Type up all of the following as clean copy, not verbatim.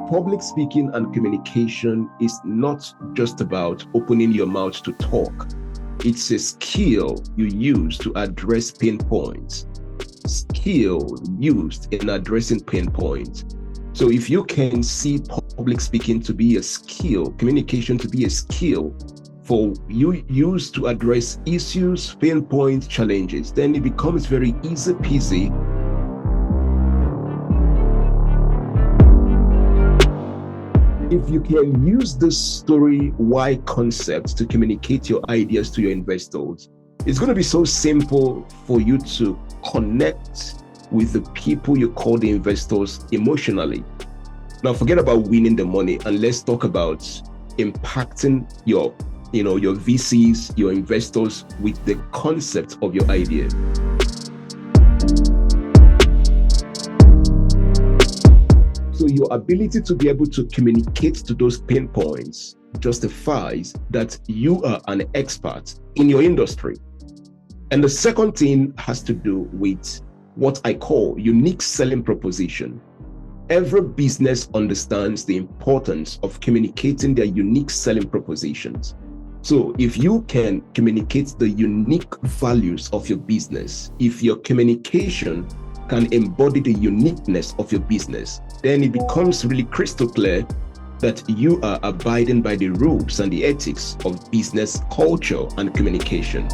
Public speaking and communication is not just about opening your mouth to talk. It's a skill you use to address pain points. Skill used in addressing pain points. So if you can see public speaking to be a skill, communication to be a skill for you used to address issues, pain points, challenges, then it becomes very easy peasy. If you can use the story why concept to communicate your ideas to your investors, it's going to be so simple for you to connect with the people you call the investors emotionally. Now, forget about winning the money and let's talk about impacting your VCs, your investors with the concept of your idea. So your ability to be able to communicate to those pain points justifies that you are an expert in your industry. And the second thing has to do with what I call unique selling proposition. Every business understands the importance of communicating their unique selling propositions. So if you can communicate the unique values of your business, if your communication can embody the uniqueness of your business, then it becomes really crystal clear that you are abiding by the rules and the ethics of business culture and communication.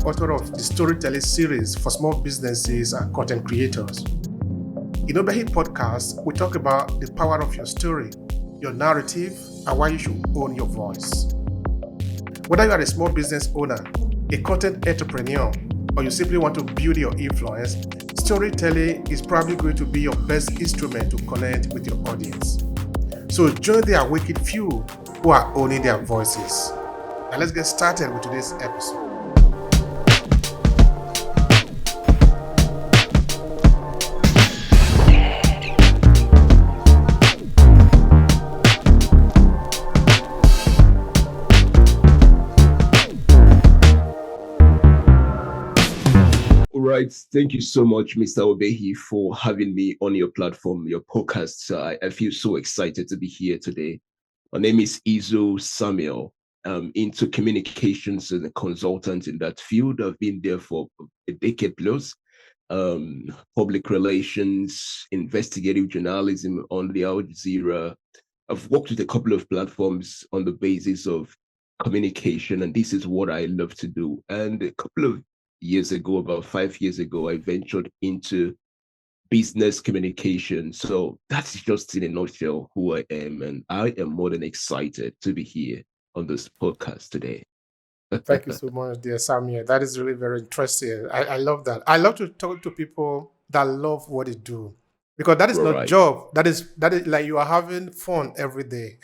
Author of the storytelling series for small businesses and content creators. In Obehi Podcast, we talk about the power of your story, your narrative, and why you should own your voice. Whether you are a small business owner, a content entrepreneur, or you simply want to build your influence, storytelling is probably going to be your best instrument to connect with your audience. So join the awakened few who are owning their voices. Now let's get started with today's episode. Right. Thank you so much, Mr. Obehi, for having me on your platform, your podcast. I feel so excited to be here today. My name is Izu Samuel. I'm into communications and a consultant in that field. I've been there for a decade plus. Public relations, investigative journalism on the Al Jazeera. I've worked with a couple of platforms on the basis of communication, and this is what I love to do. And a couple of years ago, about 5 years ago, I ventured into business communication. So that's just in a nutshell who I am. And I am more than excited to be here on this podcast today. Thank you so much, dear Samuel. That is really very interesting. I love that. I love to talk to people that love what they do, because that is not Right. job. That is like you are having fun every day.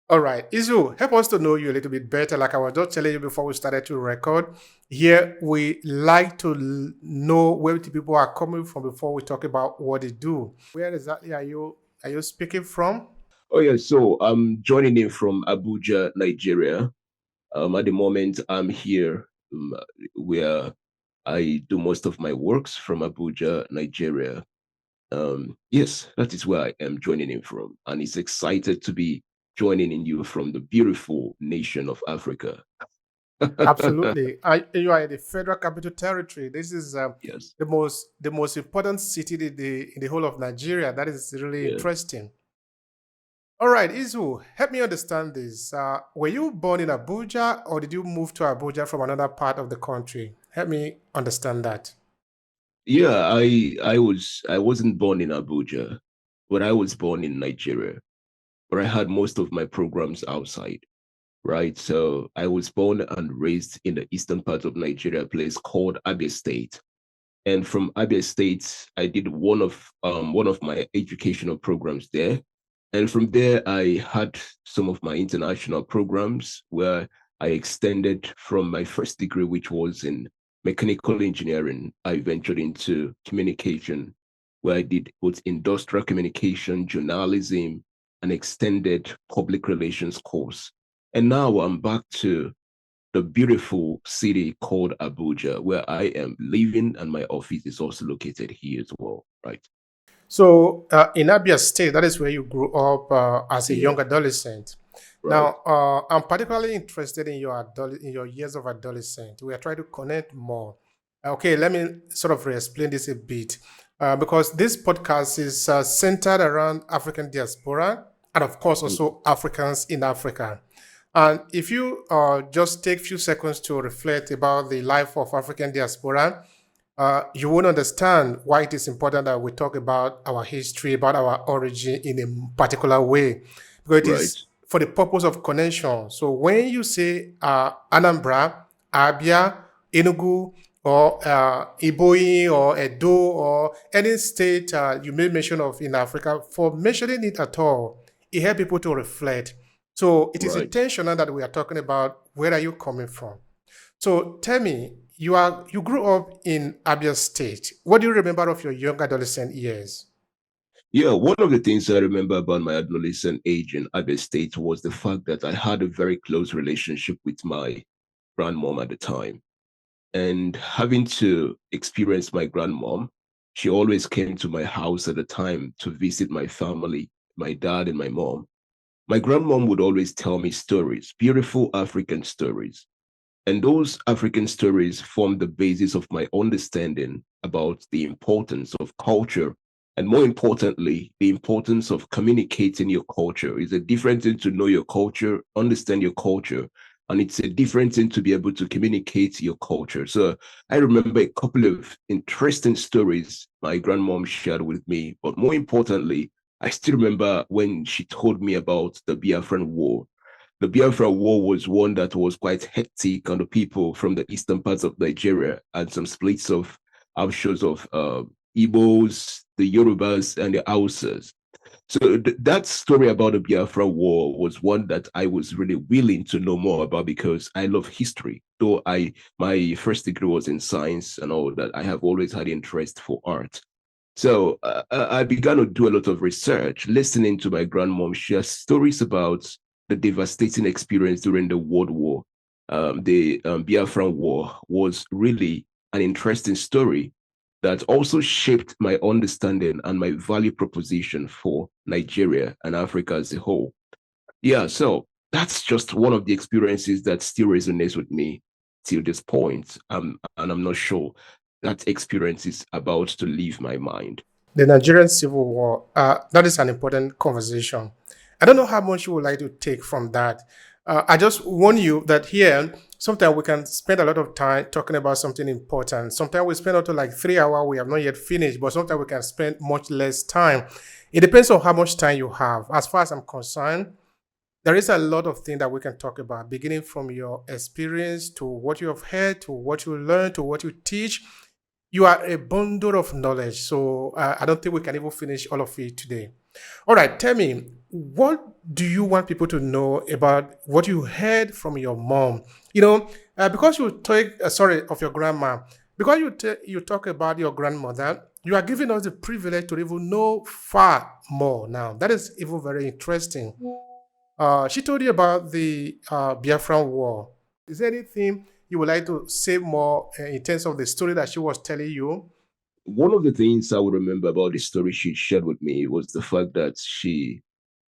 All right, Izu, help us to know you a little bit better. Like I was just telling you before we started to record, here we like to know where the people are coming from before we talk about what they do. Where exactly are you speaking from? Oh yeah, so I'm joining in from Abuja, Nigeria. At the moment, I'm here where I do most of my works from Abuja, Nigeria. Yes, that is where I am joining in from, and it's excited to be joining in you from the beautiful nation of Africa. Absolutely. You are in the Federal Capital Territory. This is Yes. the most important city in the whole of Nigeria. That is really interesting. All right, Izu, help me understand this. Were you born in Abuja, or did you move to Abuja from another part of the country? Help me understand that. Yeah, I wasn't born in Abuja, but I was born in Nigeria, where I had most of my programs outside. Right. So I was born and raised in the eastern part of Nigeria, a place called Abia State. And from Abia State, I did one of my educational programs there. And from there, I had some of my international programs where I extended from my first degree, which was in mechanical engineering, I ventured into communication, where I did both industrial communication, journalism, an extended public relations course. And now I'm back to the beautiful city called Abuja, where I am living, and my office is also located here as well, right? So, in Abia State, that is where you grew up as a Yeah, young adolescent. right. Now, I'm particularly interested in in your years of adolescent. We are trying to connect more. Okay, let me sort of re-explain this a bit, because this podcast is centered around African diaspora and, of course, Mm. also Africans in Africa. And if you just take a few seconds to reflect about the life of African diaspora, you won't understand why it is important that we talk about our history, about our origin in a particular way, because it Right, is for the purpose of connection. So when you say Anambra, Abia, Enugu, or Iboyi, or Edo, or any state you made mention of in Africa, for mentioning it at all, it helps people to reflect. So it is right. intentional that we are talking about where are you coming from. So tell me, you grew up in Abia State. What do you remember of your young adolescent years? Yeah, one of the things I remember about my adolescent age in Abia State was the fact that I had a very close relationship with my grandmom at the time. And having to experience my grandmom, she always came to my house at the time to visit my family, my dad and my mom. My grandmom would always tell me stories, beautiful African stories. And those African stories form the basis of my understanding about the importance of culture. And more importantly, the importance of communicating your culture. It's a different thing to know your culture, understand your culture, and it's a different thing to be able to communicate your culture. So I remember a couple of interesting stories my grandmom shared with me. But more importantly, I still remember when she told me about the Biafran War. The Biafra War was one that was quite hectic on the people from the eastern parts of Nigeria and some splits of outshores of Igbos, the Yorubas, and the Hausas. So that story about the Biafra War was one that I was really willing to know more about because I love history. Though my first degree was in science and all that, I have always had interest for art. So I began to do a lot of research, listening to my grandmom share stories about the devastating experience during the World War. The Biafran War was really an interesting story that also shaped my understanding and my value proposition for Nigeria and Africa as a whole. Yeah, so that's just one of the experiences that still resonates with me till this point. And I'm not sure that experience is about to leave my mind. The Nigerian Civil War. That is an important conversation. I don't know how much you would like to take from that. I just warn you that here, sometimes we can spend a lot of time talking about something important. Sometimes we spend up to like 3 hours, we have not yet finished, but sometimes we can spend much less time. It depends on how much time you have. As far as I'm concerned, there is a lot of things that we can talk about, beginning from your experience to what you have heard, to what you learn, to what you teach. You are a bundle of knowledge. So I don't think we can even finish all of it today. All right, tell me, what do you want people to know about what you heard from your mom? Because you talk, sorry, of your grandma, because you talk about your grandmother, you are giving us the privilege to even know far more now. That is even very interesting. She told you about the Biafran War. Is there anything you would like to say more in terms of the story that she was telling you? One of the things I would remember about the story she shared with me was the fact that she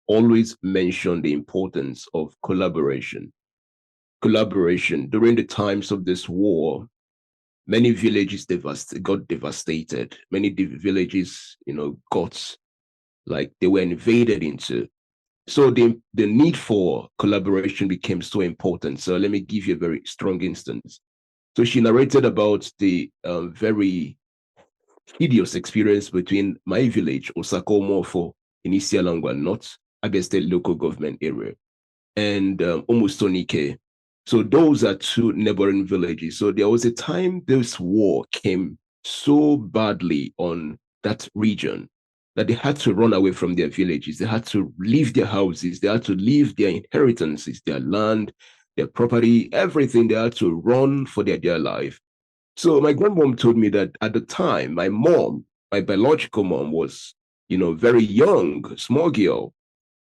always mentioned the importance of collaboration. Collaboration during the times of this war, many villages got devastated. Many villages, got like they were invaded into. So the need for collaboration became so important. So let me give you a very strong instance. So she narrated about the very hideous experience between my village, Osakomofo, in Isialangwa North, Abia State local government area, and Omustonike. So those are two neighboring villages. So there was a time this war came so badly on that region that they had to run away from their villages. They had to leave their houses. They had to leave their inheritances, their land, their property, everything. They had to run for their dear life. So my grandmom told me that at the time, my biological mom was, very young, small girl.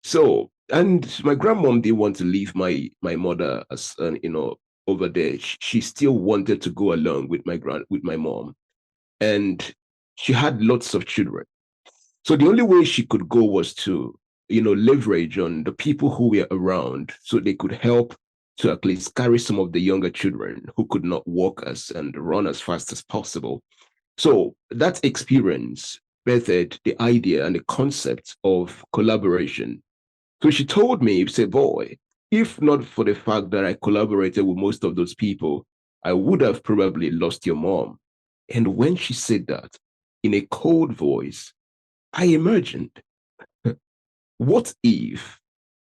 So, and my grandmom didn't want to leave my mother as over there. She still wanted to go along with my mom, and she had lots of children. So the only way she could go was to, leverage on the people who were around so they could help to at least carry some of the younger children who could not walk as and run as fast as possible. So that experience birthed the idea and the concept of collaboration. So she told me, say, boy, if not for the fact that I collaborated with most of those people, I would have probably lost your mom. And when she said that in a cold voice, I imagined, what if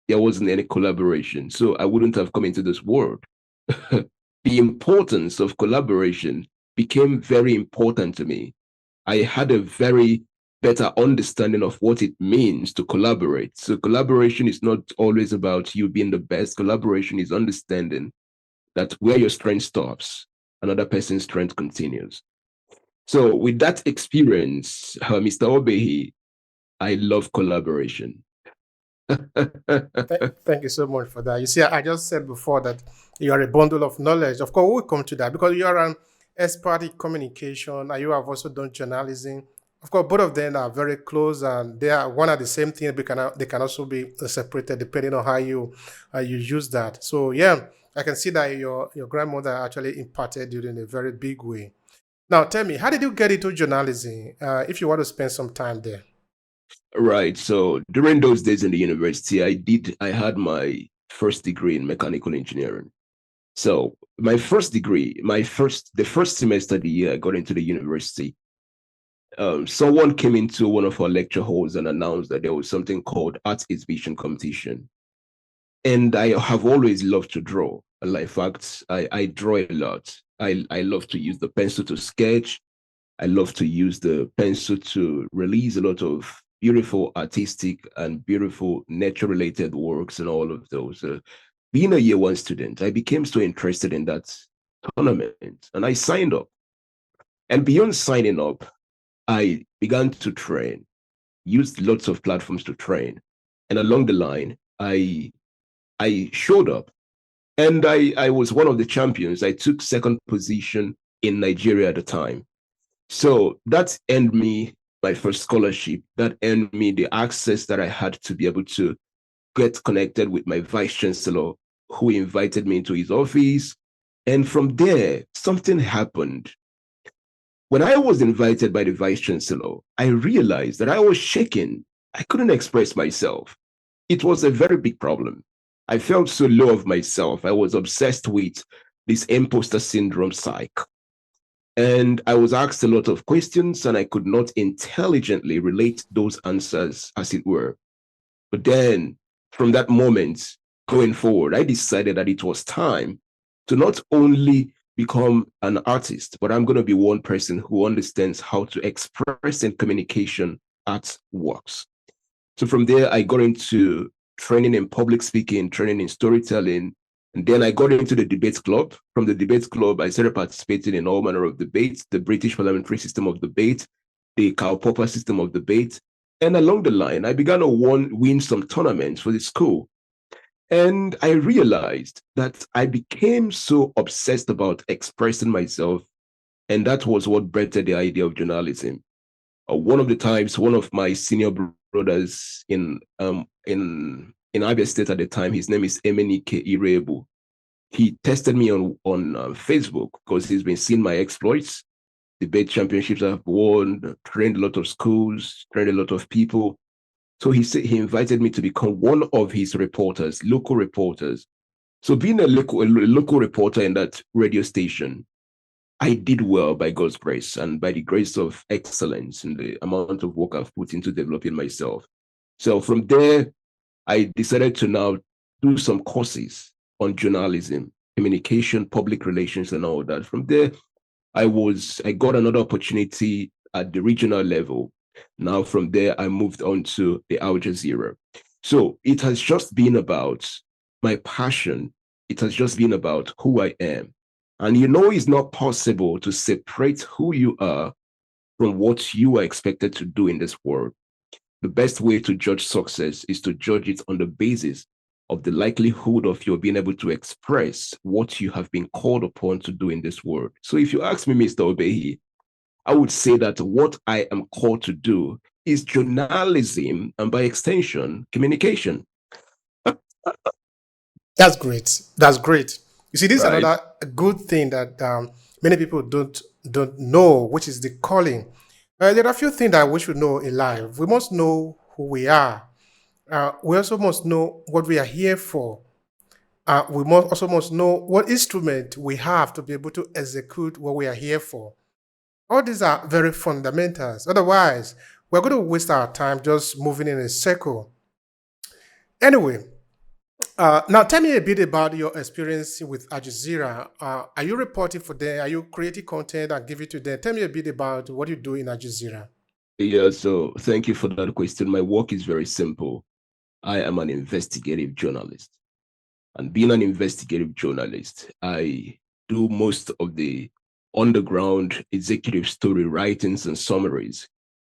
there wasn't any collaboration? So I wouldn't have come into this world. The importance of collaboration became very important to me. I had a very better understanding of what it means to collaborate. So collaboration is not always about you being the best. Collaboration is understanding that where your strength stops, another person's strength continues. So with that experience, Mr. Obehi, I love collaboration. Thank you so much for that. You see, I just said before that you are a bundle of knowledge. Of course, we'll come to that because you are an expert in communication and you have also done journalism. Of course, both of them are very close and they are one and the same thing. They can also be separated depending on how you use that. So yeah, I can see that your grandmother actually imparted you in a very big way. Now, tell me, how did you get into journalism? If you want to spend some time there. Right. So during those days in the university, I had my first degree in mechanical engineering. So my first degree, the first semester of the year I got into the university, someone came into one of our lecture halls and announced that there was something called art exhibition competition. And I have always loved to draw. In fact, I draw a lot. I love to use the pencil to sketch. I love to use the pencil to release a lot of beautiful artistic and beautiful nature related works and all of those. Being a year one student, I became so interested in that tournament and I signed up. And beyond signing up, I began to train, used lots of platforms to train. And along the line, I showed up and I was one of the champions. I took second position in Nigeria at the time. So that earned me my first scholarship. That earned me the access that I had to be able to get connected with my vice chancellor, who invited me into his office. And from there, something happened. When I was invited by the vice chancellor, I realized that I was shaking. I couldn't express myself. It was a very big problem. I felt so low of myself. I was obsessed with this imposter syndrome psych. And I was asked a lot of questions and I could not intelligently relate those answers, as it were. But then from that moment going forward, I decided that it was time to not only become an artist, but I'm going to be one person who understands how to express and communication art works. So from there, I got into training in public speaking, training in storytelling, and then I got into the debate club. From the debate club, I started participating in all manner of debates, the British parliamentary system of debate, the Karl Popper system of debate. And along the line, I began to win some tournaments for the school. And I realized that I became so obsessed about expressing myself. And that was what birthed the idea of journalism. One of the times, one of my senior brothers in Abia State at the time, his name is Emenike Irebu. He tested me on Facebook because he's been seeing my exploits, debate championships I've won, trained a lot of schools, trained a lot of people. So he invited me to become one of his reporters, local reporters. So being a local reporter in that radio station, I did well by God's grace and by the grace of excellence in the amount of work I've put into developing myself. So from there, I decided to now do some courses on journalism, communication, public relations, and all that. From there, I got another opportunity at the regional level. Now from there, I moved on to the Al Jazeera. So it has just been about my passion. It has just been about who I am. And you know it's not possible to separate who you are from what you are expected to do in this world. The best way to judge success is to judge it on the basis of the likelihood of your being able to express what you have been called upon to do in this world. So if you ask me, Mr. Obehi, I would say that what I am called to do is journalism and by extension, communication. That's great. That's great. You see, this is Right. another good thing that many people don't know, which is the calling. There are a few things that we should know in life. We must know who we are. We also must know what we are here for. We must also must know what instrument we have to be able to execute what we are here for. All these are very fundamentals. Otherwise, we're going to waste our time just moving in a circle. Anyway, now tell me a bit about your experience with Al Jazeera. Are you reporting for them? Are you creating content and give it to them? Tell me a bit about what you do in Al Jazeera. Yeah, so thank you for that question. My work is very simple. I am an investigative journalist. And being an investigative journalist, I do most of the underground executive story writings and summaries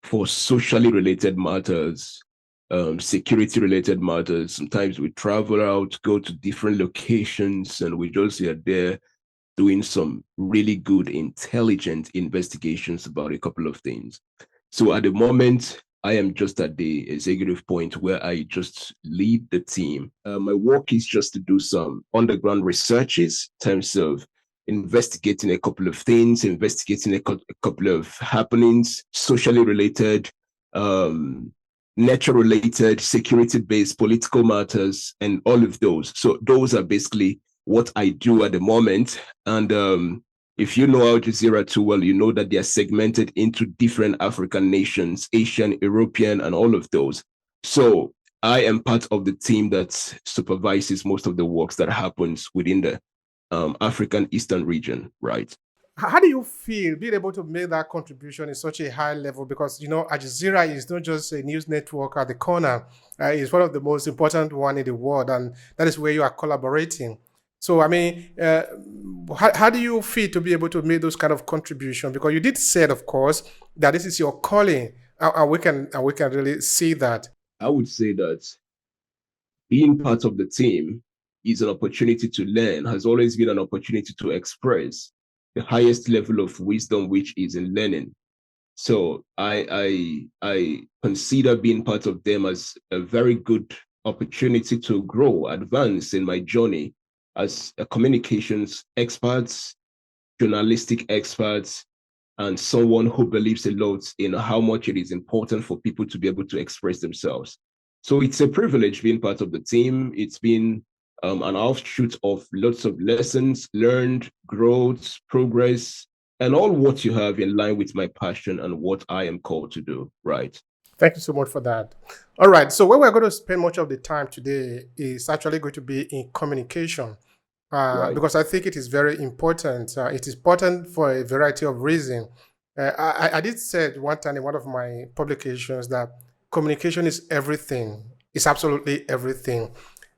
for socially related matters, security related matters. Sometimes we travel out, go to different locations, and we just are there doing some really good, intelligent investigations about a couple of things. So at the moment, I am just at the executive point where I just lead the team. My work is just to do some underground researches in terms of investigating a couple of things, investigating a couple of happenings, socially related, um, nature related, security based, political matters, and all of those. So those are basically what I do at the moment. And if you know Al Jazeera too well, you know that they are segmented into different African nations, Asian, European, and all of those. So I am part of the team that supervises most of the works that happens within the African Eastern region, right? How do you feel being able to make that contribution in such a high level? Because Al Jazeera is not just a news network at the corner; it's one of the most important one in the world, and that is where you are collaborating. So, I mean, how do you feel to be able to make those kind of contribution? Because you did said, of course, that this is your calling, and we can really see that. I would say that being part of the team is an opportunity to learn, has always been an opportunity to express the highest level of wisdom, which is in learning. So I consider being part of them as a very good opportunity to grow, advance in my journey as a communications experts, journalistic experts, and someone who believes a lot in how much it is important for people to be able to express themselves. So it's a privilege being part of the team. It's been an offshoot of lots of lessons learned, growth, progress, and all what you have in line with my passion and what I am called to do, right? Thank you so much for that. All right. So where we're going to spend much of the time today is actually going to be in communication, Right. because I think it is very important. It is important for a variety of reasons. I did say one time in one of my publications that communication is everything. It's absolutely everything.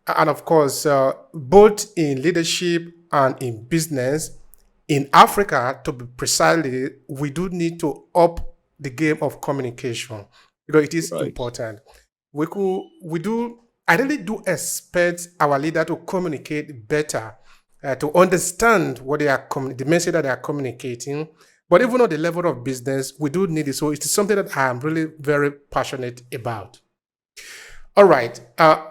And of course, both in leadership and in business, in Africa, to be precisely, we do need to up the game of communication because it is Right. important. I really do expect our leader to communicate better, to understand what the message that they are communicating. But even on the level of business, we do need it. So it is something that I am really very passionate about. All right.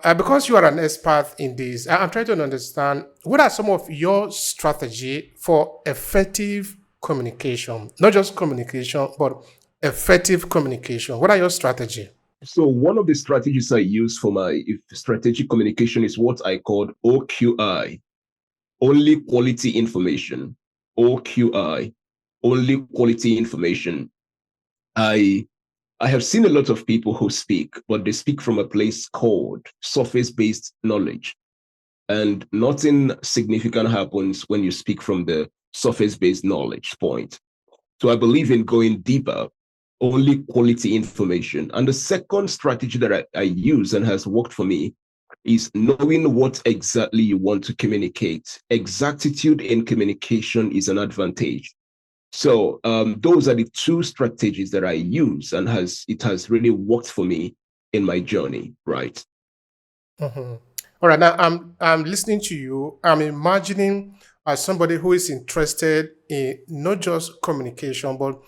Because you are an expert in this, I'm trying to understand what are some of your strategy for effective communication, not just communication, but effective communication. What are your strategy? So one of the strategies I use for my strategic communication is what I call OQI, only quality information. OQI, only quality information. I I have seen a lot of people who speak, but they speak from a place called surface-based knowledge. And nothing significant happens when you speak from the surface-based knowledge point. So I believe in going deeper, only quality information. And the second strategy that I use and has worked for me is knowing what exactly you want to communicate. Exactitude in communication is an advantage. So those are the two strategies that I use, and it has really worked for me in my journey, right? Mhm. All right, now I'm listening to you. I'm imagining as somebody who is interested in not just communication, but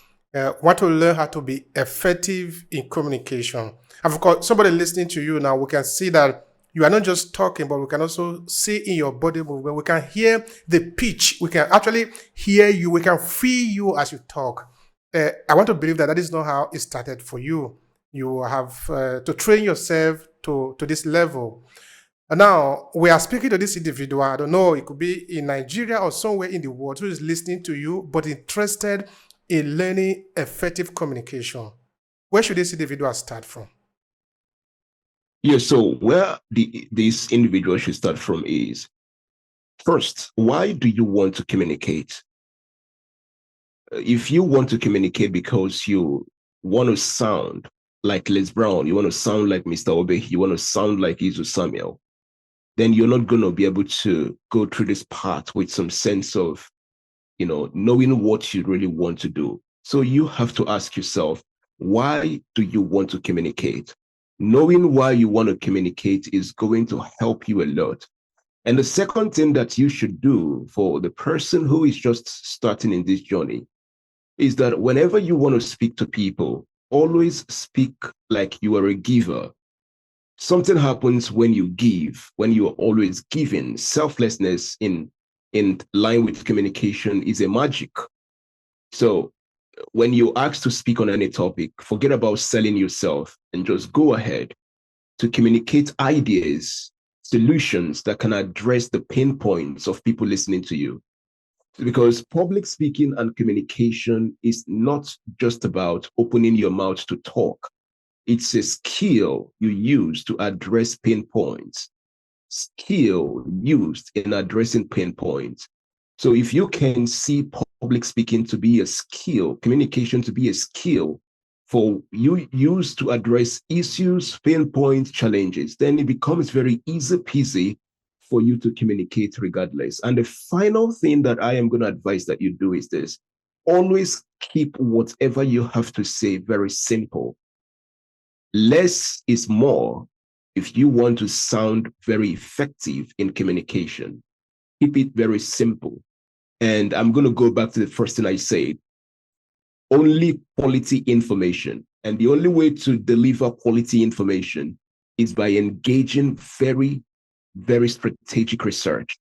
want to learn how to be effective in communication. And of course, somebody listening to you now, we can see that you are not just talking, but we can also see in your body movement. We can hear the pitch. We can actually hear you. We can feel you as you talk. I want to believe that that is not how it started for you. You have to train yourself to this level. And now we are speaking to this individual. I don't know, it could be in Nigeria or somewhere in the world who is listening to you, but interested in learning effective communication. Where should this individual start from? Yeah, so where this individual should start from is first, why do you want to communicate? If you want to communicate because you want to sound like Les Brown, you want to sound like Mr. Obehi, you want to sound like Izu Samuel, then you're not going to be able to go through this path with some sense of, knowing what you really want to do. So you have to ask yourself, why do you want to communicate? Knowing why you want to communicate is going to help you a lot. And the second thing that you should do for the person who is just starting in this journey is that whenever you want to speak to people, always speak like you are a giver. Something happens when you give, when you are always giving. Selflessness in line with communication is a magic. So when you're asked to speak on any topic, forget about selling yourself and just go ahead to communicate ideas, solutions that can address the pain points of people listening to you. Because public speaking and communication is not just about opening your mouth to talk. It's a skill you use to address pain points, skill used in addressing pain points. So if you can see public speaking to be a skill, communication to be a skill for you used to address issues, pain points, challenges, then it becomes very easy peasy for you to communicate regardless. And the final thing that I am going to advise that you do is this: always keep whatever you have to say very simple. Less is more if you want to sound very effective in communication. Keep it very simple. And I'm going to go back to the first thing I said: only quality information. And the only way to deliver quality information is by engaging very, very strategic research.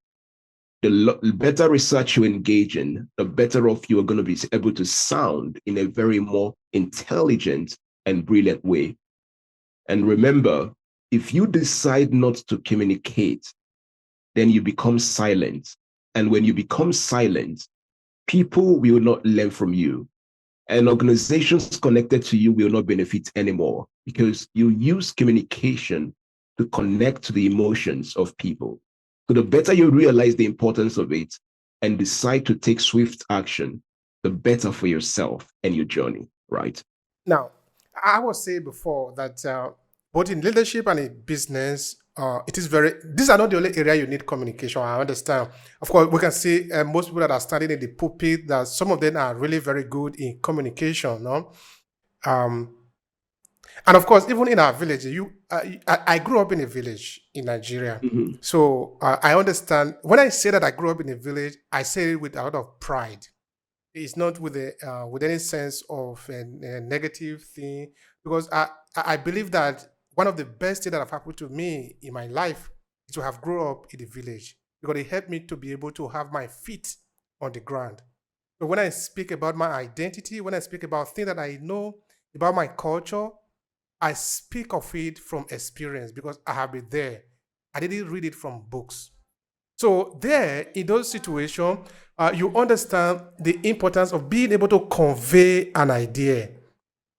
The better research you engage in, the better off you are going to be able to sound in a very more intelligent and brilliant way. And remember, if you decide not to communicate, then you become silent. And when you become silent, people will not learn from you. And organizations connected to you will not benefit anymore because you use communication to connect to the emotions of people. So the better you realize the importance of it and decide to take swift action, the better for yourself and your journey, right? Now, I was saying before that both in leadership and in business, these are not the only area you need communication. I understand. Of course, we can see most people that are standing in the pulpit, that some of them are really very good in communication. No? Um, and of course, even in our village, I grew up in a village in Nigeria. Mm-hmm. So I understand. When I say that I grew up in a village, I say it with a lot of pride. It's not with any sense of a negative thing, because I believe that one of the best things that have happened to me in my life is to have grown up in the village, because it helped me to be able to have my feet on the ground. So when I speak about my identity, when I speak about things that I know about my culture, I speak of it from experience because I have been there. I didn't read it from books. So there, in those situations, you understand the importance of being able to convey an idea,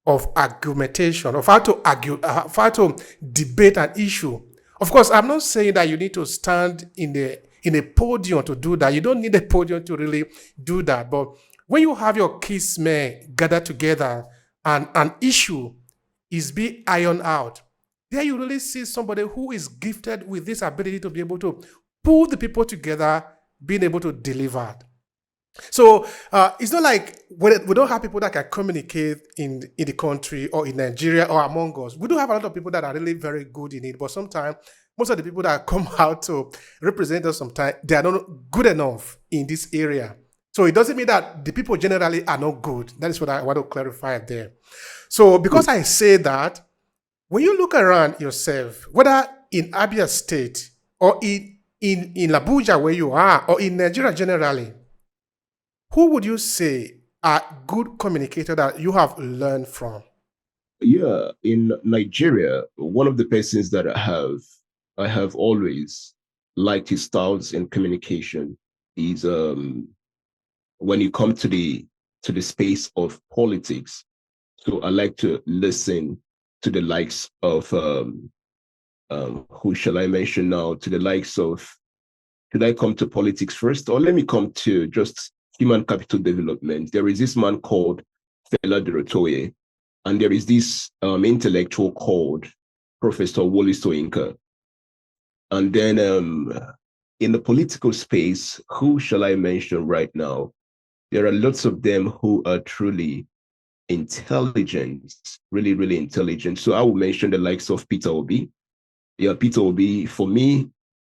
of argumentation, of how to argue, how to debate an issue. Of course, I'm not saying that you need to stand in a podium to do that. You don't need a podium to really do that. But when you have your kinsmen gathered together and an issue is being ironed out, there you really see somebody who is gifted with this ability to be able to pull the people together, being able to deliver. So it's not like we don't have people that can communicate in the country or in Nigeria or among us. We do have a lot of people that are really very good in it, but sometimes most of the people that come out to represent us sometimes, they are not good enough in this area. So it doesn't mean that the people generally are not good. That is what I want to clarify there. So because I say that, when you look around yourself, whether in Abia State or in Abuja where you are, or in Nigeria generally, who would you say are good communicator that you have learned from? Yeah, in Nigeria, one of the persons that I have always liked his styles in communication is when you come to the space of politics. So I like to listen to the likes of who shall I mention now? To the likes of, should I come to politics first, or let me come to just human capital development? There is this man called Fela Durotoye, and there is this intellectual called Professor Wole Soyinka. And then in the political space, who shall I mention right now? There are lots of them who are truly intelligent, really, really intelligent. So I will mention the likes of Peter Obi. Yeah, Peter Obi, for me,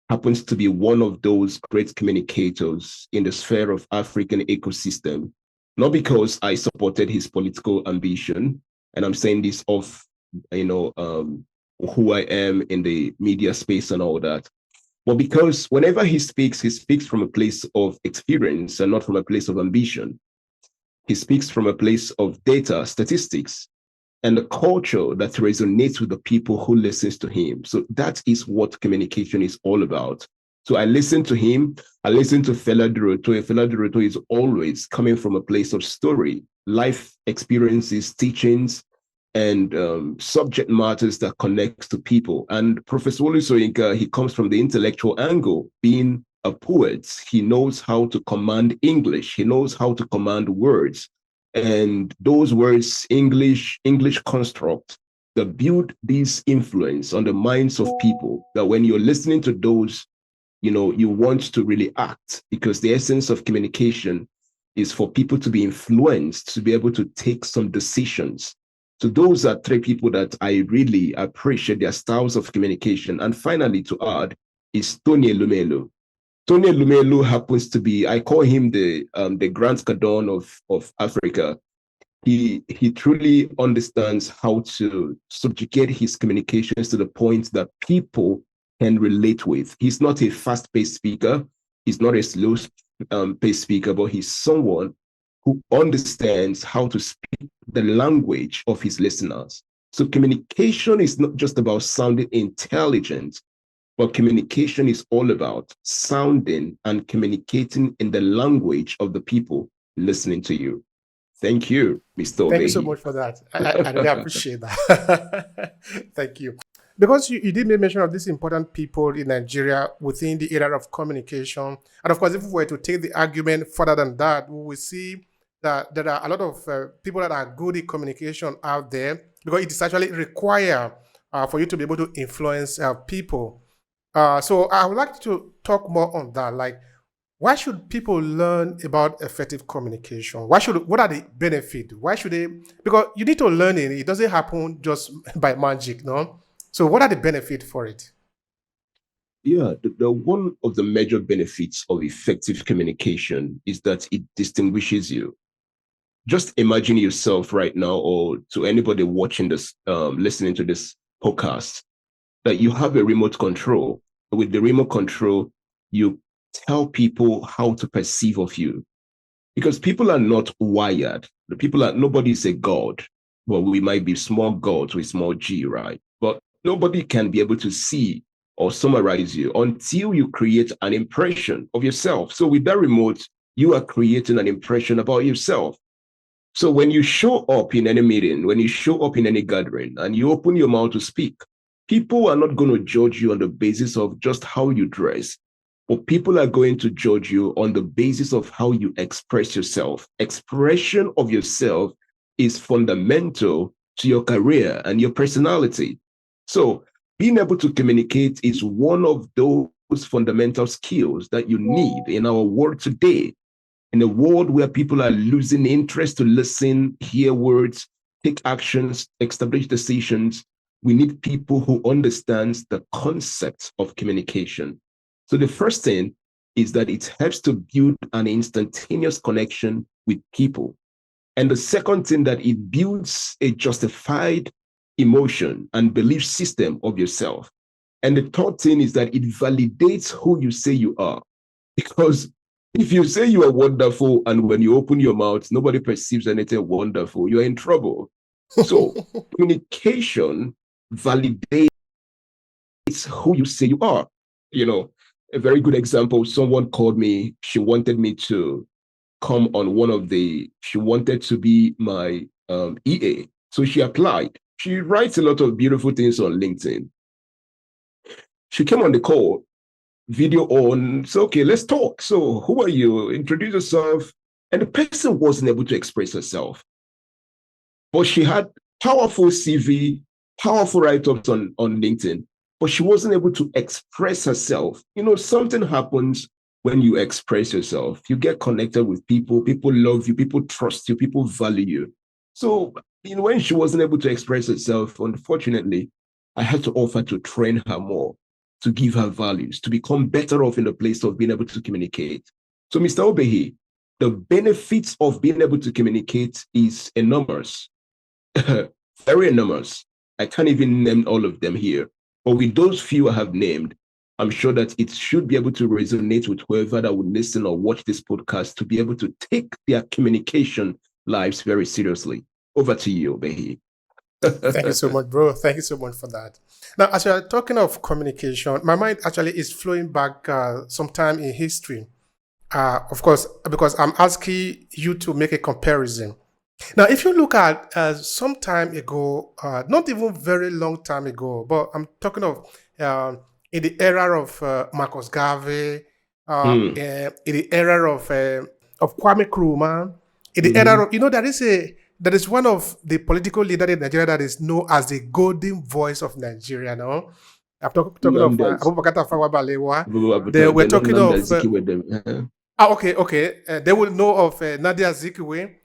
happens to be one of those great communicators in the sphere of African ecosystem, not because I supported his political ambition, and I'm saying this of, who I am in the media space and all that, but because whenever he speaks from a place of experience and not from a place of ambition. He speaks from a place of data, statistics, and the culture that resonates with the people who listens to him. So that is what communication is all about. So I listen to him. I listen to Fela Durotoye. Fela Durotoye is always coming from a place of story, life experiences, teachings, and subject matters that connects to people. And Professor Wole Soyinka, he comes from the intellectual angle, being a poet. He knows how to command English. He knows how to command words. And those words, English construct, that build this influence on the minds of people, that when you're listening to those, you want to really act, because the essence of communication is for people to be influenced, to be able to take some decisions. So those are three people that I really appreciate their styles of communication. And finally, to add, is Tony Elumelu. Tony Elumelu happens to be, I call him the Grant Cardone of Africa. He truly understands how to subjugate his communications to the point that people can relate with. He's not a fast-paced speaker. He's not a slow-paced speaker, but he's someone who understands how to speak the language of his listeners. So communication is not just about sounding intelligent, but communication is all about sounding and communicating in the language of the people listening to you. Thank you, Mr. Obehi. Thank you so much for that. I really appreciate that. Thank you. Because you did make mention of these important people in Nigeria within the area of communication. And of course, if we were to take the argument further than that, we will see that there are a lot of people that are good in communication out there, because it is actually required for you to be able to influence people. So I would like to talk more on that. Like, why should people learn about effective communication? What are the benefits? Why should they? Because you need to learn it. It doesn't happen just by magic, no? So what are the benefits for it? Yeah, the one of the major benefits of effective communication is that it distinguishes you. Just imagine yourself right now, or to anybody watching this, listening to this podcast, that you have a remote control. With the remote control, you tell people how to perceive of you, because people are not wired. Nobody is a god. Well, we might be small gods with small g, right? But nobody can be able to see or summarize you until you create an impression of yourself. So with that remote, you are creating an impression about yourself. So when you show up in any meeting, when you show up in any gathering, and you open your mouth to speak, people are not going to judge you on the basis of just how you dress, but people are going to judge you on the basis of how you express yourself. Expression of yourself is fundamental to your career and your personality. So being able to communicate is one of those fundamental skills that you need in our world today. In a world where people are losing interest to listen, hear words, take actions, establish decisions, we need people who understand the concept of communication. So the first thing is that it helps to build an instantaneous connection with people. And the second thing, that it builds a justified emotion and belief system of yourself. And the third thing is that it validates who you say you are. Because if you say you are wonderful and when you open your mouth, nobody perceives anything wonderful, you're in trouble. So communication validates who you say you are. You know, a very good example, someone called me, she wanted me to come on she wanted to be my EA. So she applied. She writes a lot of beautiful things on LinkedIn. She came on the call, video on, so okay, let's talk. So who are you? Introduce yourself. And the person wasn't able to express herself. But she had powerful CV, powerful write-ups on LinkedIn, but she wasn't able to express herself. You know, something happens when you express yourself. You get connected with people love you, people trust you, people value you. So, you know, when she wasn't able to express herself, unfortunately, I had to offer to train her more, to give her values, to become better off in the place of being able to communicate. So, Mr. Obehi, the benefits of being able to communicate is enormous, very enormous. I can't even name all of them here, but with those few I have named, I'm sure that it should be able to resonate with whoever that would listen or watch this podcast to be able to take their communication lives very seriously. Over to you, Obehi. Thank you so much, bro. Thank you so much for that. Now, as you're talking of communication, my mind actually is flowing back sometime in history. Of course, because I'm asking you to make a comparison. Now, if you look at some time ago, not even very long time ago, but I'm talking of in the era of Marcus Garvey, in the era of Kwame Nkrumah, in the era of, you know, there is one of the political leaders in Nigeria that is known as the golden voice of Nigeria. No, I'm talking of Abubakar Tafawa Balewa. They were talking of. Okay. They will know of Nadia Zikiwe,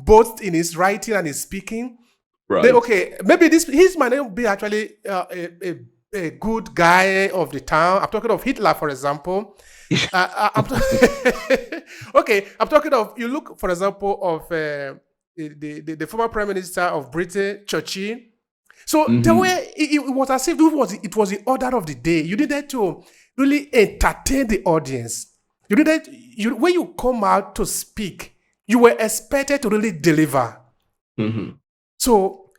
both in his writing and his speaking. Right. Maybe his might not be actually a good guy of the town. I'm talking of Hitler, for example. I'm talking of, you look, for example, of the former Prime Minister of Britain, Churchill. So the way it was as if it was the order of the day. You needed to really entertain the audience. When you come out to speak, you were expected to really deliver. So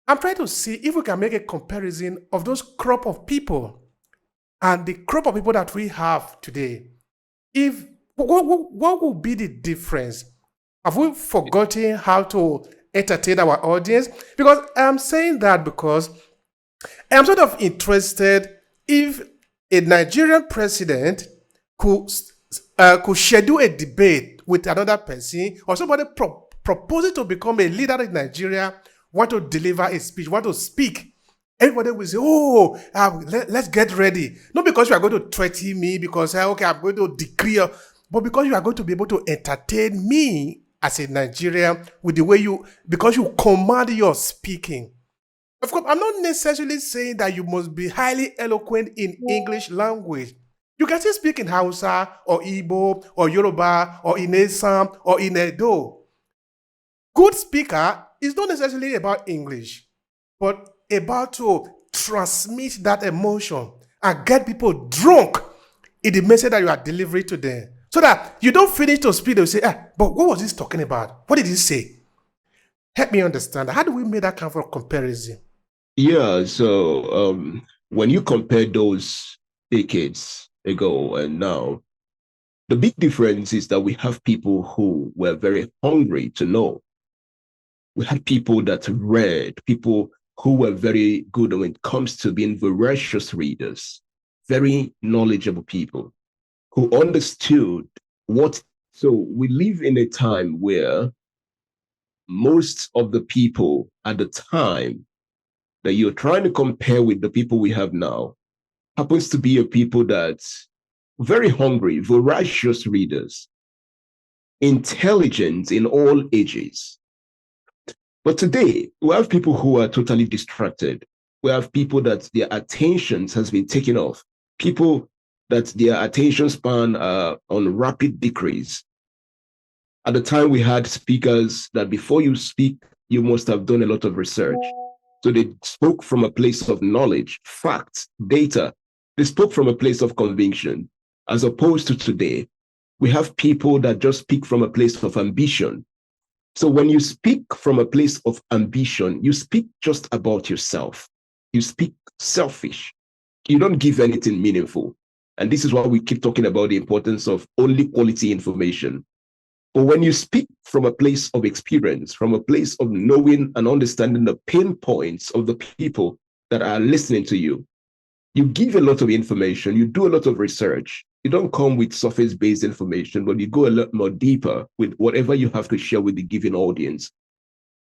I'm trying to see if we can make a comparison of those crop of people and the crop of people that we have today. What would be the difference? Have we forgotten how to entertain our audience? Because I'm saying that because I'm sort of interested if a Nigerian president could schedule a debate with another person, or somebody proposing to become a leader in Nigeria, want to deliver a speech, want to speak. Everybody will say, let's get ready. Not because you are going to threaten me, because, I'm going to decree, but because you are going to be able to entertain me as a Nigerian with the way because you command your speaking. Of course, I'm not necessarily saying that you must be highly eloquent in English language. You can still speak in Hausa or Igbo or Yoruba or in Assam or in Edo. Good speaker is not necessarily about English, but about to transmit that emotion and get people drunk in the message that you are delivering to them. So that you don't finish to speak, they'll say, but what was this talking about? What did he say? Help me understand. How do we make that kind of comparison? Yeah, so when you compare those decades ago and now, the big difference is that we have people who were very hungry to know. We had people that read, people who were very good when it comes to being voracious readers, very knowledgeable people who understood what. So we live in a time where most of the people at the time that you're trying to compare with the people we have now happens to be a people that's very hungry, voracious readers, intelligent in all ages. But today, we have people who are totally distracted. We have people that their attention has been taken off, people that their attention span are on rapid decrease. At the time, we had speakers that before you speak, you must have done a lot of research. So they spoke from a place of knowledge, facts, data. They spoke from a place of conviction. As opposed to today, we have people that just speak from a place of ambition. So when you speak from a place of ambition, you speak just about yourself. You speak selfish. You don't give anything meaningful. And this is why we keep talking about the importance of only quality information. But when you speak from a place of experience, from a place of knowing and understanding the pain points of the people that are listening to you, you give a lot of information, you do a lot of research. You don't come with surface-based information, but you go a lot more deeper with whatever you have to share with the given audience.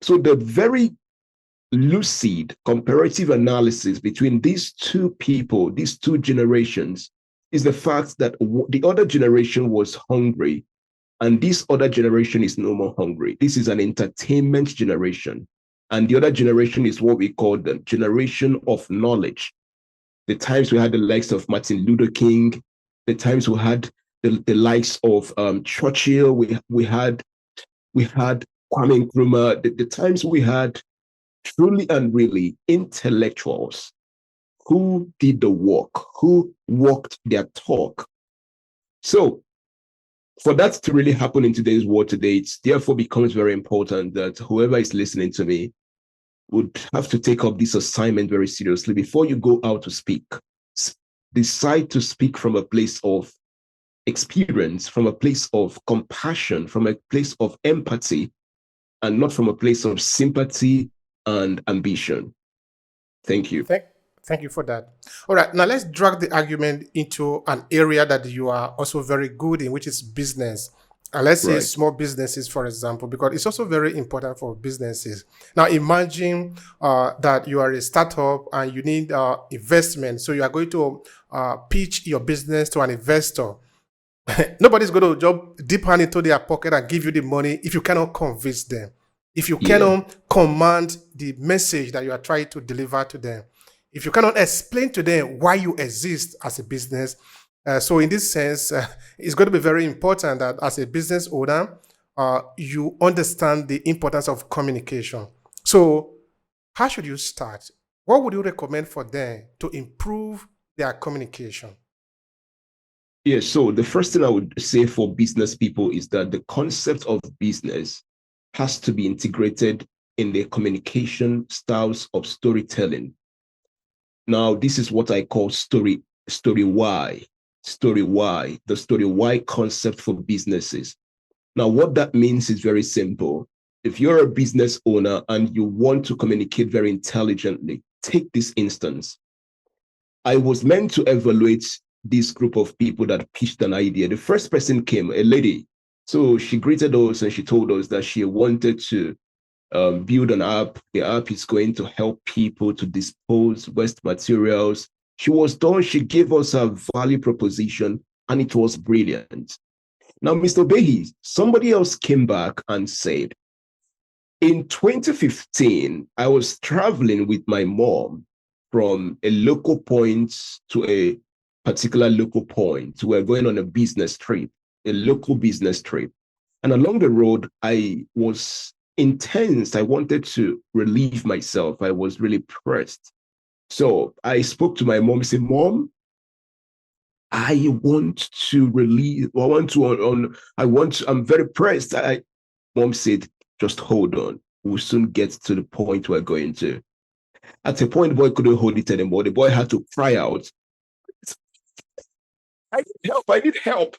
So the very lucid comparative analysis between these two people, these two generations, is the fact that the other generation was hungry and this other generation is no more hungry. This is an entertainment generation. And the other generation is what we call the generation of knowledge. The times we had the likes of Martin Luther King, the times we had the likes of Churchill, we had Kwame Nkrumah, the times we had truly and really intellectuals who did the work, who walked their talk. So for that to really happen in today's world today, it therefore becomes very important that whoever is listening to me would have to take up this assignment very seriously. Before you go out to speak, decide to speak from a place of experience, from a place of compassion, from a place of empathy, and not from a place of sympathy and ambition. Thank you. Thank you for that. All right, now let's drag the argument into an area that you are also very good in, which is business. And let's say small businesses, for example, because it's also very important for businesses. Now, imagine that you are a startup and you need investment. So you are going to pitch your business to an investor. Nobody's going to jump deep hand into their pocket and give you the money if you cannot convince them, if you cannot command the message that you are trying to deliver to them, if you cannot explain to them why you exist as a business. So in this sense, it's going to be very important that as a business owner, you understand the importance of communication. So how should you start? What would you recommend for them to improve their communication? Yeah, so the first thing I would say for business people is that the concept of business has to be integrated in their communication styles of storytelling. Now, this is what I call story why, the story why concept for businesses. Now, what that means is very simple. If you're a business owner and you want to communicate very intelligently, take this instance. I was meant to evaluate this group of people that pitched an idea. The first person came, a lady. So she greeted us and she told us that she wanted to build an app. The app is going to help people to dispose waste materials. She was done. She gave us a value proposition and it was brilliant. Now, Mr. Obehi, somebody else came back and said, in 2015, I was traveling with my mom from a local point to a particular local point. We were going on a business trip, a local business trip. And along the road, I was intense. I wanted to relieve myself. I was really pressed. So I spoke to my mom. I said, Mom, I want to relieve, I'm very pressed. Mom said, just hold on. We'll soon get to the point we're going to. At a point, the boy couldn't hold it anymore. The boy had to cry out, I need help.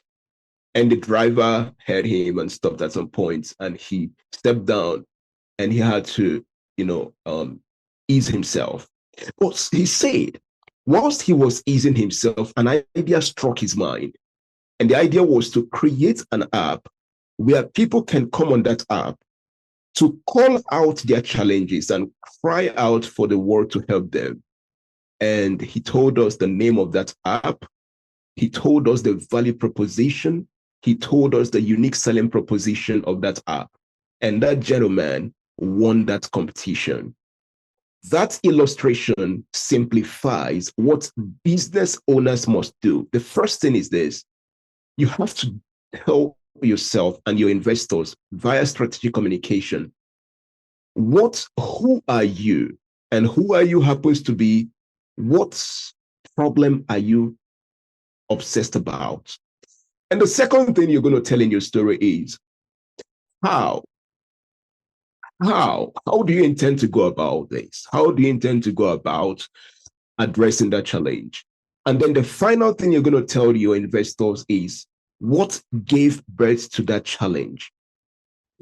And the driver heard him and stopped at some point, and he stepped down and he had to, ease himself. But he said, whilst he was easing himself, an idea struck his mind. And the idea was to create an app where people can come on that app to call out their challenges and cry out for the world to help them. And he told us the name of that app. He told us the value proposition. He told us the unique selling proposition of that app. And that gentleman won that competition. That illustration simplifies what business owners must do. The first thing is this: you have to tell yourself and your investors via strategic communication, who are you, and who are you happens to be, what problem are you obsessed about? And the second thing you're going to tell in your story is how. How do you intend to go about this? How do you intend to go about addressing that challenge? And then the final thing you're going to tell your investors is what gave birth to that challenge.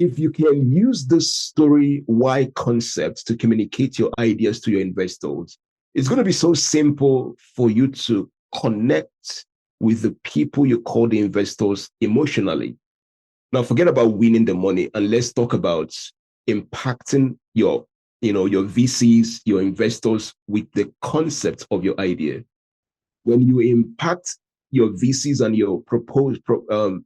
If you can use this story why concept to communicate your ideas to your investors, it's going to be so simple for you to connect with the people you call the investors emotionally. Now, forget about winning the money and let's talk about impacting your VCs, your investors with the concept of your idea. When you impact your VCs and your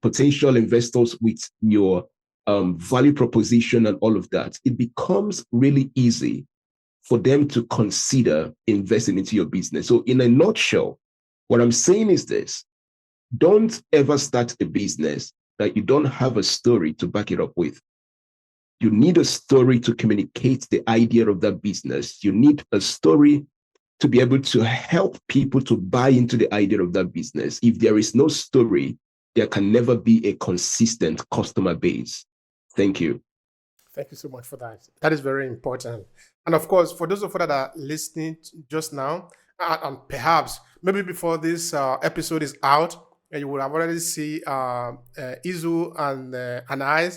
potential investors with your value proposition and all of that, it becomes really easy for them to consider investing into your business. So in a nutshell, what I'm saying is this: don't ever start a business that you don't have a story to back it up with. You need a story to communicate the idea of that business. You need a story to be able to help people to buy into the idea of that business. If there is no story, there can never be a consistent customer base. Thank you. Thank you so much for that. That is very important. And of course, for those of you that are listening just now, and perhaps maybe before this episode is out, you will have already see Izu and I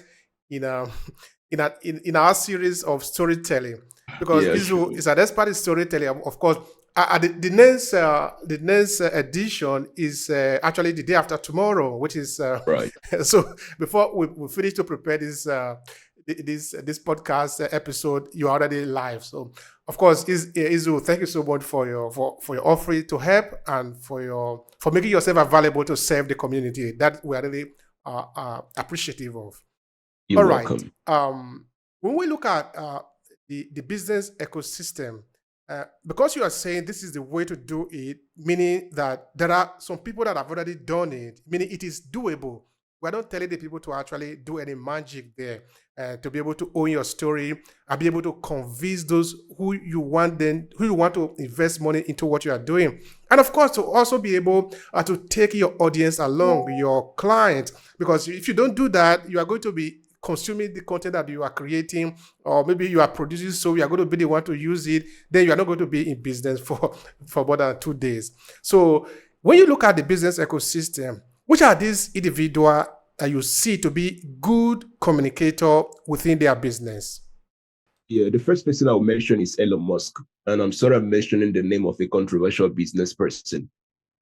in our series of storytelling, because Izu is an expert in storytelling. Of course, the next edition is actually the day after tomorrow, which is right. So before we finish to prepare this podcast episode, you're already live. So of course, Izu, thank you so much for your offering to help and for making yourself available to serve the community. That we are really appreciative of. You're welcome. When we look at the business ecosystem, because you are saying this is the way to do it, meaning that there are some people that have already done it, meaning it is doable. We're not telling the people to actually do any magic there, to be able to own your story and be able to convince those who you want to invest money into what you are doing. And of course, to also be able to take your audience along, your clients, because if you don't do that, you are going to be consuming the content that you are creating, or maybe you are producing, so you are going to be the one to use it, then you are not going to be in business for more than 2 days. So when you look at the business ecosystem, which are these individuals that you see to be good communicator within their business? Yeah, the first person I'll mention is Elon Musk. And I'm sorry I'm mentioning the name of a controversial business person.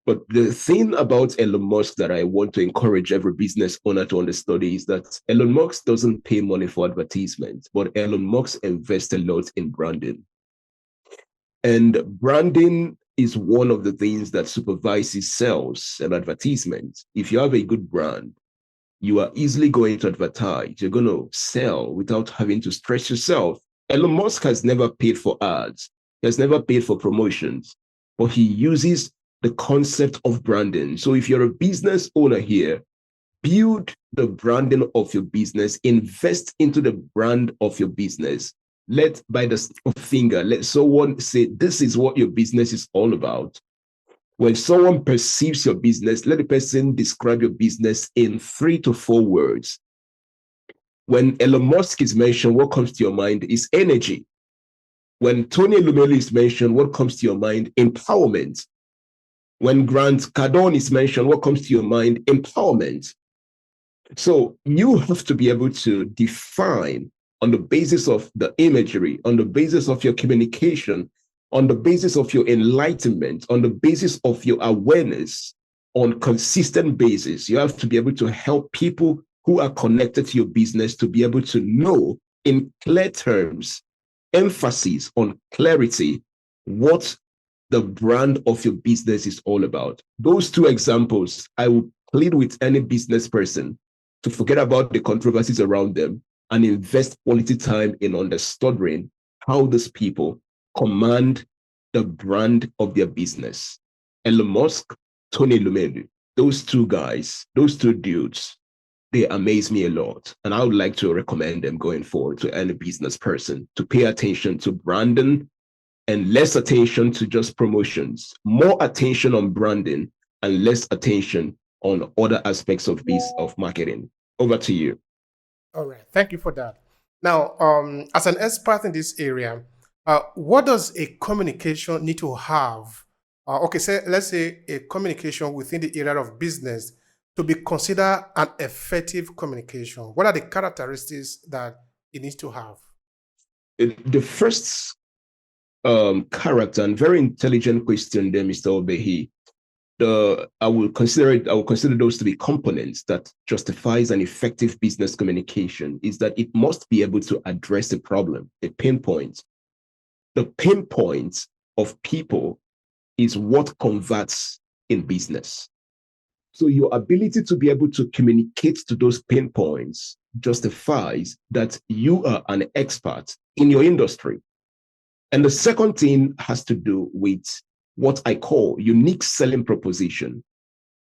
But the thing about Elon Musk that I want to encourage every business owner to understand is that Elon Musk doesn't pay money for advertisement, but Elon Musk invests a lot in branding. And branding is one of the things that supervises sales and advertisement. If you have a good brand, you are easily going to advertise. You're going to sell without having to stress yourself. Elon Musk has never paid for ads. He has never paid for promotions, but he uses the concept of branding. So if you're a business owner here, build the branding of your business, invest into the brand of your business. Let someone say, this is what your business is all about. When someone perceives your business, let the person describe your business in 3 to 4 words. When Elon Musk is mentioned, what comes to your mind is energy. When Tony Lumeli is mentioned, what comes to your mind? Empowerment. When Grant Cardone is mentioned, what comes to your mind? Empowerment. So you have to be able to define on the basis of the imagery, on the basis of your communication, on the basis of your enlightenment, on the basis of your awareness, on consistent basis. You have to be able to help people who are connected to your business to be able to know in clear terms, emphasis on clarity, what the brand of your business is all about. Those two examples, I would plead with any business person to forget about the controversies around them and invest quality time in understanding how these people command the brand of their business. Elon Musk, Tony Lumelu, those two guys, those two dudes, they amaze me a lot. And I would like to recommend them going forward to any business person to pay attention to branding and less attention to just promotions, more attention on branding and less attention on other aspects of marketing. Over to you. All right. Thank you for that. Now, as an expert in this area, what does a communication need to have? Let's say a communication within the area of business to be considered an effective communication. What are the characteristics that it needs to have? The first character, and very intelligent question there, Mr. Obehi. I will consider those to be components that justifies an effective business communication, is that it must be able to address a problem, a pain point. The pain point of people is what converts in business. So your ability to be able to communicate to those pain points justifies that you are an expert in your industry. And the second thing has to do with what I call unique selling proposition.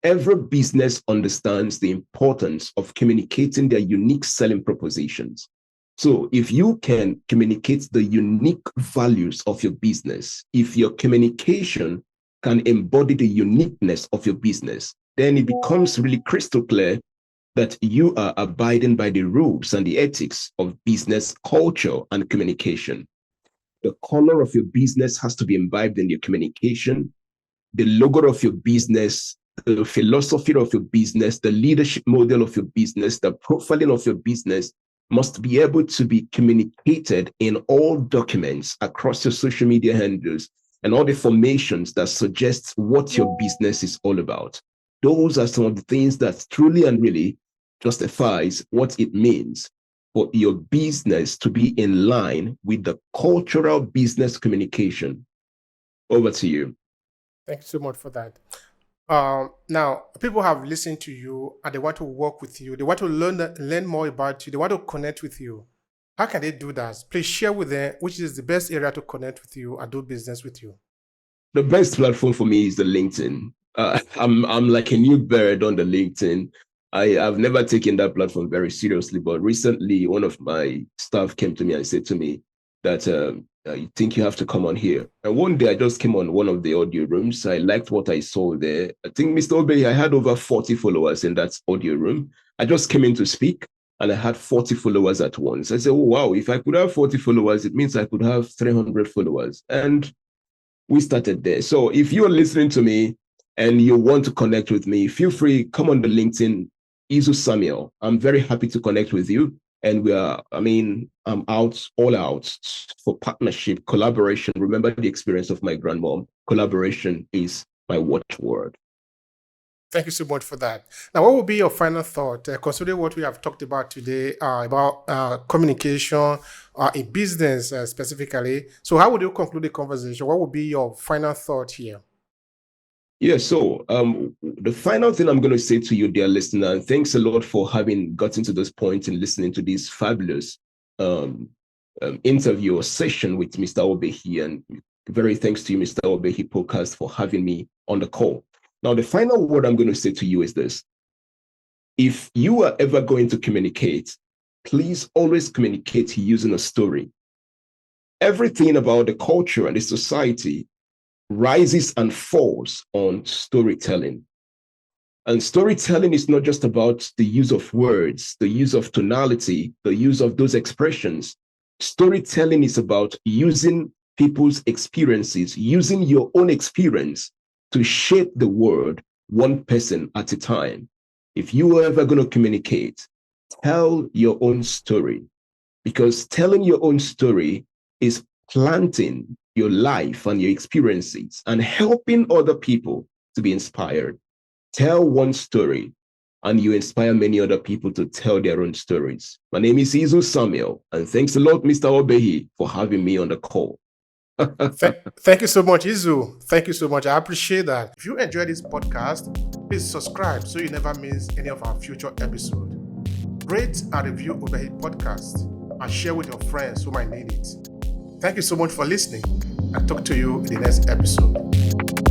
Every business understands the importance of communicating their unique selling propositions. So if you can communicate the unique values of your business, if your communication can embody the uniqueness of your business, then it becomes really crystal clear that you are abiding by the rules and the ethics of business culture and communication. The color of your business has to be imbibed in your communication. The logo of your business, the philosophy of your business, the leadership model of your business, the profiling of your business must be able to be communicated in all documents across your social media handles and all the formations that suggest what your business is all about. Those are some of the things that truly and really justifies what it means for your business to be in line with the cultural business communication. Over to you. Thank you so much for that. Now, people have listened to you and they want to work with you. They want to learn more about you. They want to connect with you. How can they do that? Please share with them which is the best area to connect with you and do business with you. The best platform for me is the LinkedIn. I'm like a new bird on the LinkedIn. I've never taken that platform very seriously, but recently one of my staff came to me and said to me that you think you have to come on here. And one day I just came on one of the audio rooms. I liked what I saw there. I think, Mr. Obehi, I had over 40 followers in that audio room. I just came in to speak and I had 40 followers at once. I said, oh, wow, if I could have 40 followers, it means I could have 300 followers. And we started there. So if you're listening to me and you want to connect with me, feel free, come on the LinkedIn, Izu Samuel. I'm very happy to connect with you. And I'm all out for partnership, collaboration. Remember the experience of my grandmom. Collaboration is my watchword. Thank you so much for that. Now, what will be your final thought, considering what we have talked about today about communication in business specifically? So how would you conclude the conversation? What would be your final thought here? Yeah, so the final thing I'm going to say to you, dear listener, and thanks a lot for having gotten to this point and listening to this fabulous interview or session with Mr. Obehi. And very thanks to you, Mr. Obehi Podcast, for having me on the call. Now, the final word I'm going to say to you is this. If you are ever going to communicate, please always communicate using a story. Everything about the culture and the society rises and falls on storytelling. And storytelling is not just about the use of words, the use of tonality, the use of those expressions. Storytelling is about using people's experiences, using your own experience to shape the world one person at a time. If you are ever going to communicate, tell your own story, because telling your own story is planting your life and your experiences and helping other people to be inspired. Tell one story. and you inspire many other people to tell their own stories. My name is Izu Samuel, and thanks a lot, Mr. Obehi, for having me on the call. Thank you so much, Izu. Thank you so much. I appreciate that. If you enjoyed this podcast, please subscribe so you never miss any of our future episodes. Rate and review Obehi Podcast and share with your friends who might need it. Thank you so much for listening, and talk to you in the next episode.